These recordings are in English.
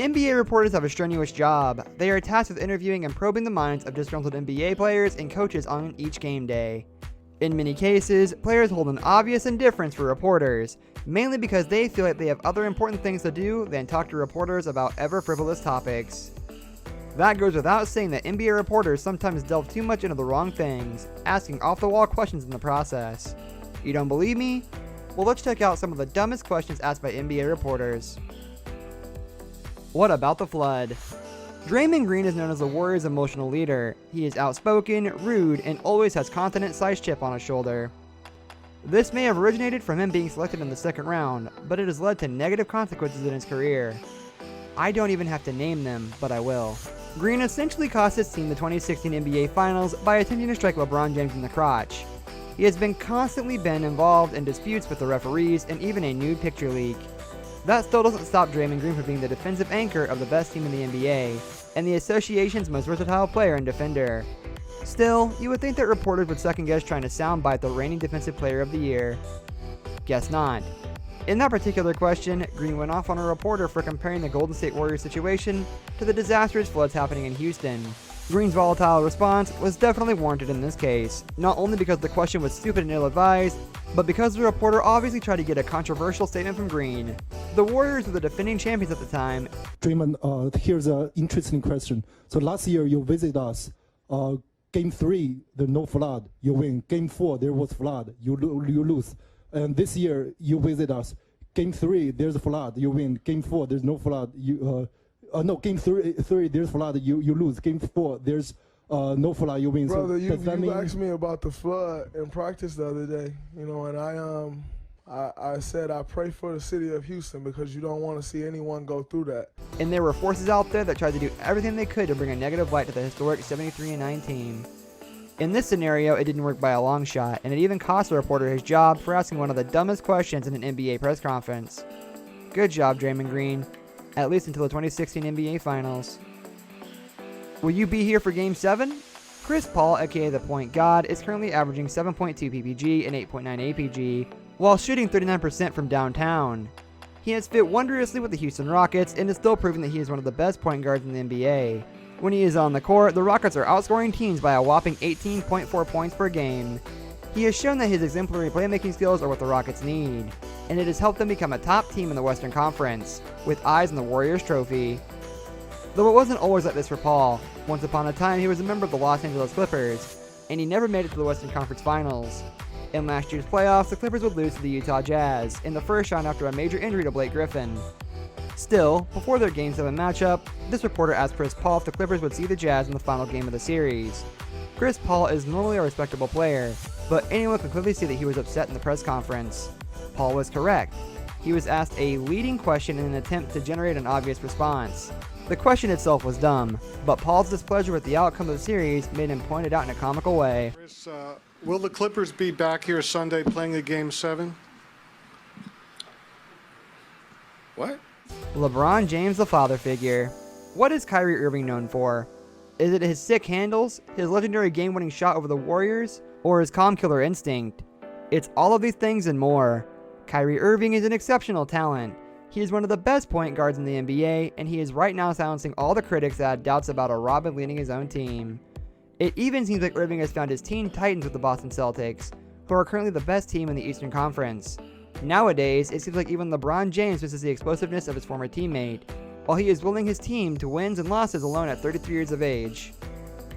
NBA reporters have a strenuous job. They are tasked with interviewing and probing the minds of disgruntled NBA players and coaches on each game day. In many cases, players hold an obvious indifference for reporters, mainly because they feel like they have other important things to do than talk to reporters about ever-frivolous topics. That goes without saying that NBA reporters sometimes delve too much into the wrong things, asking off-the-wall questions in the process. You don't believe me? Well, let's check out some of the dumbest questions asked by NBA reporters. What about the flood? Draymond Green is known as the Warriors' emotional leader. He is outspoken, rude, and always has continent-sized chip on his shoulder. This may have originated from him being selected in the second round, but it has led to negative consequences in his career. I don't even have to name them, but I will. Green essentially cost his team the 2016 NBA Finals by attempting to strike LeBron James in the crotch. He has constantly been involved in disputes with the referees and even a nude picture leak. That still doesn't stop Draymond Green from being the defensive anchor of the best team in the NBA, and the association's most versatile player and defender. Still, you would think that reporters would second guess trying to soundbite the reigning defensive player of the year. Guess not. In that particular question, Green went off on a reporter for comparing the Golden State Warriors situation to the disastrous floods happening in Houston. Green's volatile response was definitely warranted in this case, not only because the question was stupid and ill-advised, but because the reporter obviously tried to get a controversial statement from Green. The Warriors were the defending champions at the time. Draymond, here's an interesting question. So last year you visit us. Game 3, there's no flood, you win. Game 4, there was flood, you lose. And this year you visit us. Game 3, there's a flood, you win. Game 4, there's no flood, Game 3 there's flood, you lose. Game 4, there's no flood, you win. Brother, so you asked me about the flood in practice the other day, and I said I pray for the city of Houston because you don't want to see anyone go through that. And there were forces out there that tried to do everything they could to bring a negative light to the historic 73-9 team. In this scenario, it didn't work by a long shot, and it even cost the reporter his job for asking one of the dumbest questions in an NBA press conference. Good job, Draymond Green. At least until the 2016 NBA Finals. Will you be here for Game 7? Chris Paul, aka the Point God, is currently averaging 7.2 PPG and 8.9 APG, while shooting 39% from downtown. He has fit wondrously with the Houston Rockets and is still proving that he is one of the best point guards in the NBA. When he is on the court, the Rockets are outscoring teams by a whopping 18.4 points per game. He has shown that his exemplary playmaking skills are what the Rockets need, and it has helped them become a top team in the Western Conference, with eyes on the Warriors trophy. Though it wasn't always like this for Paul. Once upon a time, he was a member of the Los Angeles Clippers, and he never made it to the Western Conference Finals. In last year's playoffs, the Clippers would lose to the Utah Jazz in the first round after a major injury to Blake Griffin. Still, before their Game 7 matchup, this reporter asked Chris Paul if the Clippers would see the Jazz in the final game of the series. Chris Paul is normally a respectable player, but anyone could clearly see that he was upset in the press conference. Paul was correct. He was asked a leading question in an attempt to generate an obvious response. The question itself was dumb, but Paul's displeasure with the outcome of the series made him point it out in a comical way. Chris, will the Clippers be back here Sunday playing a Game 7? What? LeBron James, the father figure. What is Kyrie Irving known for? Is it his sick handles, his legendary game-winning shot over the Warriors, or his calm killer instinct? It's all of these things and more. Kyrie Irving is an exceptional talent. He is one of the best point guards in the NBA, and he is right now silencing all the critics that had doubts about a Robin leading his own team. It even seems like Irving has found his Teen Titans with the Boston Celtics, who are currently the best team in the Eastern Conference. Nowadays, it seems like even LeBron James misses the explosiveness of his former teammate, while he is willing his team to wins and losses alone at 33 years of age.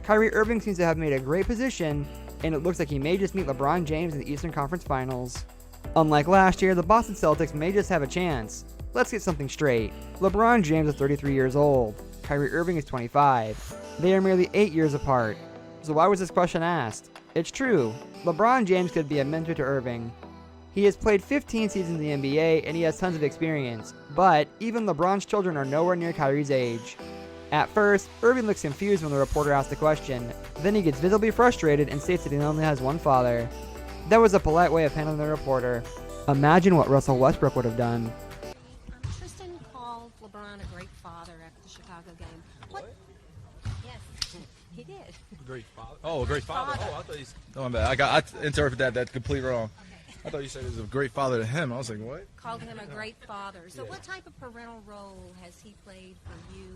Kyrie Irving seems to have made a great position, and it looks like he may just meet LeBron James in the Eastern Conference Finals. Unlike last year, the Boston Celtics may just have a chance. Let's get something straight. LeBron James is 33 years old. Kyrie Irving is 25. They are merely 8 years apart. So why was this question asked? It's true. LeBron James could be a mentor to Irving. He has played 15 seasons in the NBA and he has tons of experience, but even LeBron's children are nowhere near Kyrie's age. At first, Irving looks confused when the reporter asks the question. Then he gets visibly frustrated and states that he only has one father. That was a polite way of handling the reporter. Imagine what Russell Westbrook would have done. Tristan called LeBron a great father after the Chicago game. Yes, he did. Great father. Oh, a great father. Oh, I thought you. Oh, my bad. I interpreted that completely wrong. I thought you said he was a great father to him. I was like, what? Called him a great father. So what type of parental role has he played for you